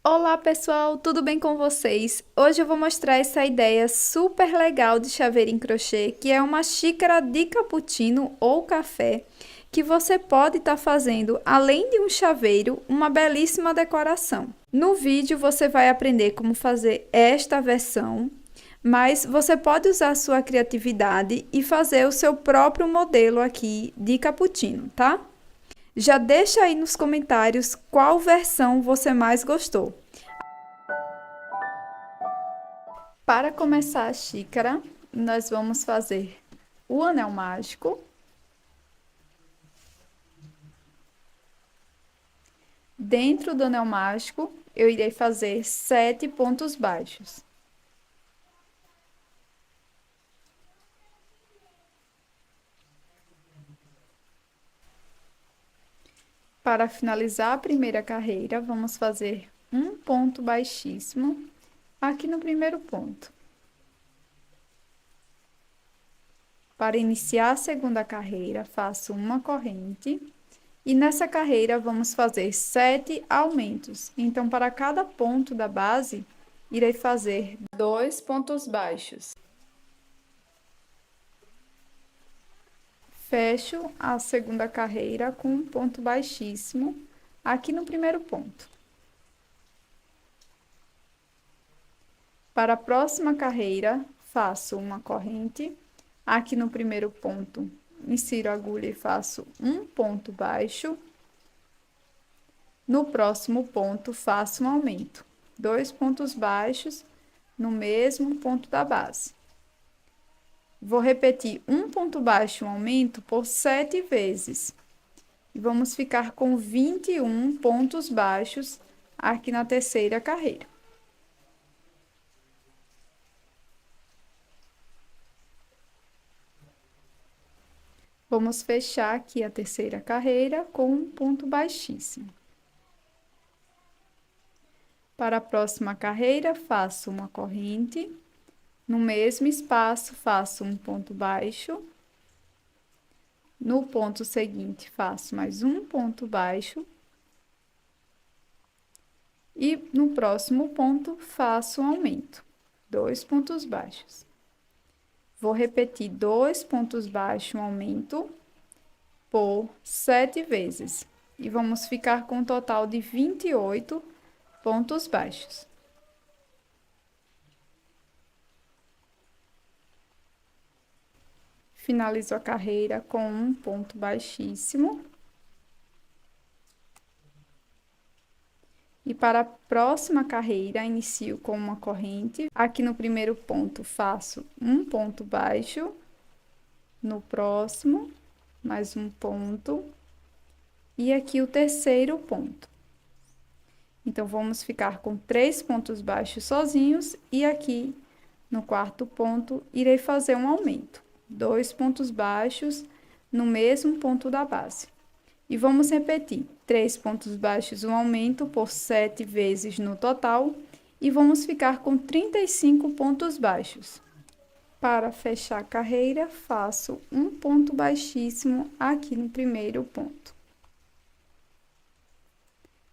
Olá pessoal, tudo bem com vocês? Hoje eu vou mostrar essa ideia super legal de chaveiro em crochê, que é uma xícara de cappuccino ou café, que você pode estar fazendo, além de um chaveiro, uma belíssima decoração. No vídeo você vai aprender como fazer esta versão, mas você pode usar a sua criatividade e fazer o seu próprio modelo aqui de cappuccino, tá? Já deixa aí nos comentários qual versão você mais gostou. Para começar a xícara, nós vamos fazer o anel mágico. Dentro do anel mágico, eu irei fazer 7 pontos baixos. Para finalizar a primeira carreira, vamos fazer um ponto baixíssimo aqui no primeiro ponto. Para iniciar a segunda carreira, faço uma corrente. E nessa carreira, vamos fazer 7 aumentos. Então, para cada ponto da base, irei fazer 2 pontos baixos. Fecho a segunda carreira com um ponto baixíssimo aqui no primeiro ponto. Para a próxima carreira, faço uma corrente. Aqui no primeiro ponto, insiro a agulha e faço um ponto baixo. No próximo ponto, faço um aumento. 2 pontos baixos no mesmo ponto da base. Vou repetir um ponto baixo, um aumento, por 7 vezes. E vamos ficar com 21 pontos baixos aqui na terceira carreira. Vamos fechar aqui a terceira carreira com um ponto baixíssimo. Para a próxima carreira, faço uma corrente. No mesmo espaço, faço um ponto baixo. No ponto seguinte, faço mais um ponto baixo. E no próximo ponto, faço um aumento. 2 pontos baixos. Vou repetir 2 pontos baixos, um aumento, por 7 vezes. E vamos ficar com um total de 28 pontos baixos. Finalizo a carreira com um ponto baixíssimo. E para a próxima carreira, inicio com uma corrente. Aqui no primeiro ponto, faço um ponto baixo. No próximo, mais um ponto. E aqui o terceiro ponto. Então, vamos ficar com 3 pontos baixos sozinhos. E aqui, no quarto ponto, irei fazer um aumento. 2 pontos baixos no mesmo ponto da base. E vamos repetir, 3 pontos baixos, um aumento por 7 vezes no total. E vamos ficar com 35 pontos baixos. Para fechar a carreira, faço um ponto baixíssimo aqui no primeiro ponto.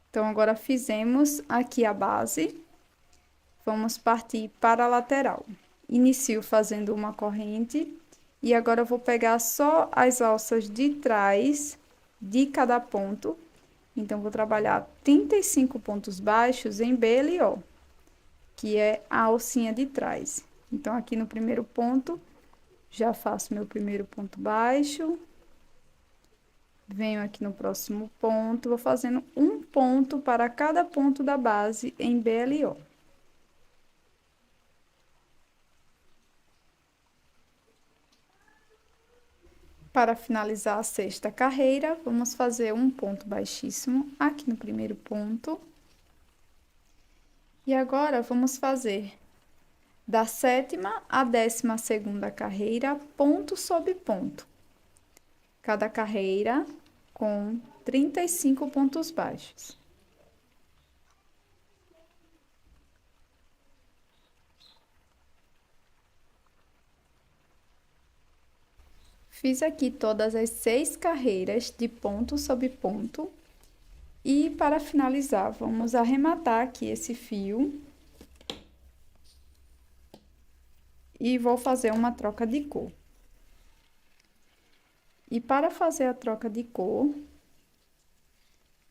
Então, agora fizemos aqui a base. Vamos partir para a lateral. Inicio fazendo uma corrente. E agora, eu vou pegar só as alças de trás de cada ponto. Então, vou trabalhar 35 pontos baixos em BLO, que é a alcinha de trás. Então, aqui no primeiro ponto, já faço meu primeiro ponto baixo. Venho aqui no próximo ponto, vou fazendo um ponto para cada ponto da base em BLO. Para finalizar a sexta carreira, vamos fazer um ponto baixíssimo aqui no primeiro ponto. E agora, vamos fazer da sétima à 12ª carreira, ponto sobre ponto. Cada carreira com 35 pontos baixos. Fiz aqui todas as 6 carreiras de ponto sobre ponto. E para finalizar, vamos arrematar aqui esse fio. E vou fazer uma troca de cor. E para fazer a troca de cor,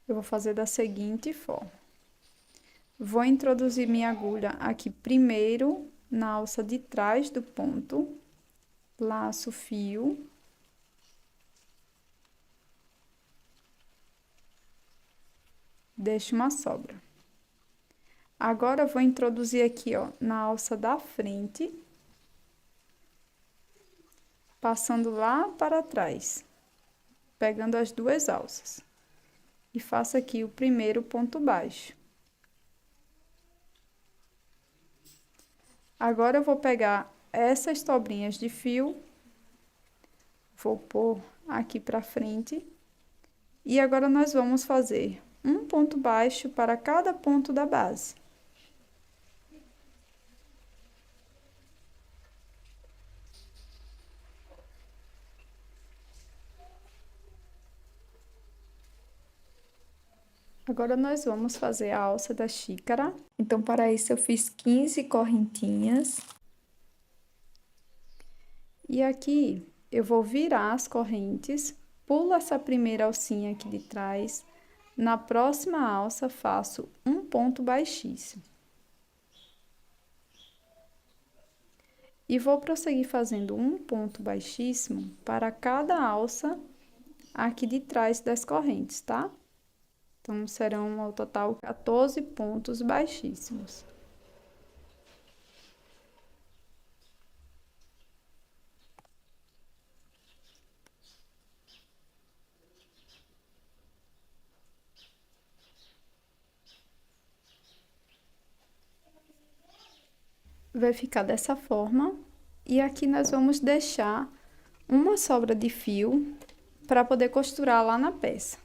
eu vou fazer da seguinte forma. Vou introduzir minha agulha aqui primeiro na alça de trás do ponto, laço o fio. Deixo uma sobra. Agora, eu vou introduzir aqui, ó, na alça da frente, passando lá para trás, pegando as duas alças. E faço aqui o primeiro ponto baixo. Agora, eu vou pegar essas dobrinhas de fio, vou pôr aqui pra frente. E agora, nós vamos fazer um ponto baixo para cada ponto da base. Agora, nós vamos fazer a alça da xícara. Então, para isso, eu fiz 15 correntinhas. E aqui, eu vou virar as correntes, pulo essa primeira alcinha aqui de trás. Na próxima alça, faço um ponto baixíssimo. E vou prosseguir fazendo um ponto baixíssimo para cada alça aqui de trás das correntes, tá? Então, serão ao total 14 pontos baixíssimos. Vai ficar dessa forma. E aqui nós vamos deixar uma sobra de fio para poder costurar lá na peça.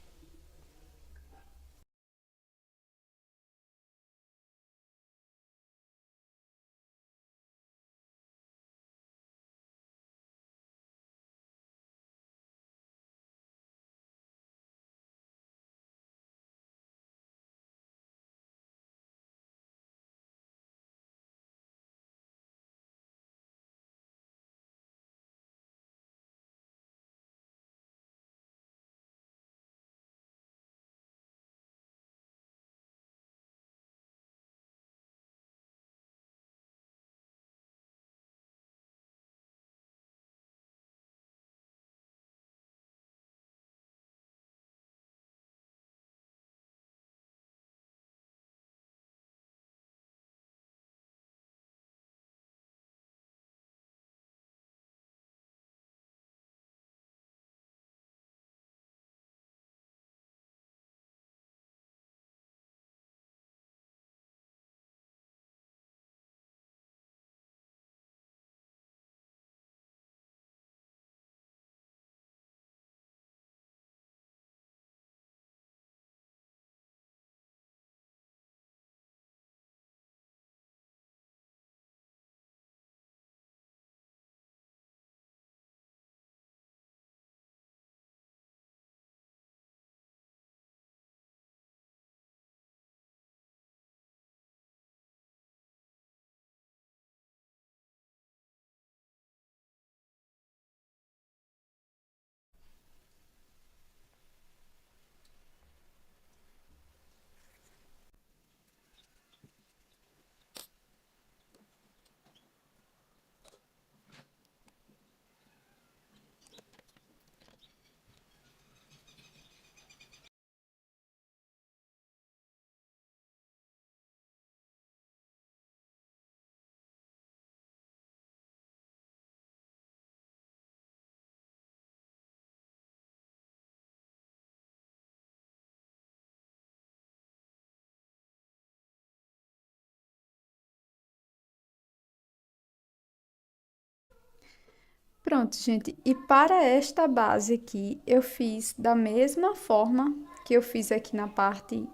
Pronto, gente. E para esta base aqui, eu fiz da mesma forma que eu fiz aqui na parte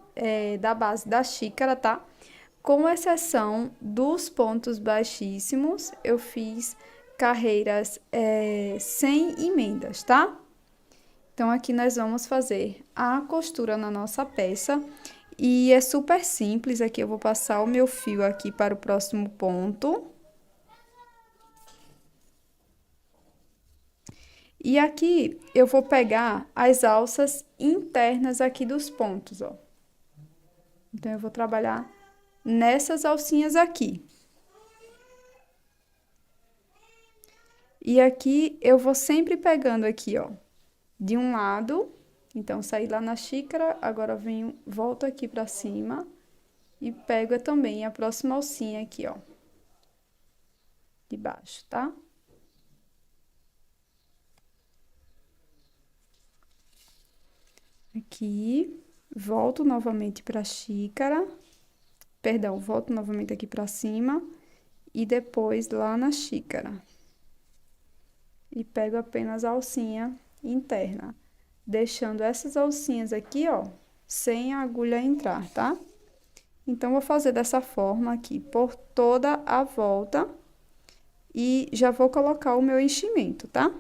da base da xícara, tá? Com exceção dos pontos baixíssimos, eu fiz carreiras sem emendas, tá? Então, aqui nós vamos fazer a costura na nossa peça. E é super simples, aqui eu vou passar o meu fio aqui para o próximo ponto. E aqui eu vou pegar as alças internas aqui dos pontos, ó. Então, eu vou trabalhar nessas alcinhas aqui. E aqui eu vou sempre pegando aqui, ó, de um lado. Então, saí lá na xícara, agora venho, volto aqui pra cima e pego também a próxima alcinha aqui, ó, de baixo, tá? Aqui, volto novamente pra xícara, perdão, volto novamente aqui pra cima e depois lá na xícara. E pego apenas a alcinha interna, deixando essas alcinhas aqui, ó, sem a agulha entrar, tá? Então, vou fazer dessa forma aqui, por toda a volta, e já vou colocar o meu enchimento, tá?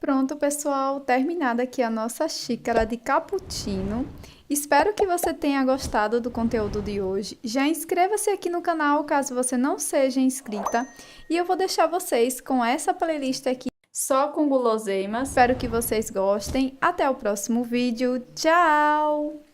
Pronto, pessoal, terminada aqui a nossa xícara de cappuccino. Espero que você tenha gostado do conteúdo de hoje. Já inscreva-se aqui no canal caso você não seja inscrita. E eu vou deixar vocês com essa playlist aqui só com guloseimas. Espero que vocês gostem. Até o próximo vídeo. Tchau!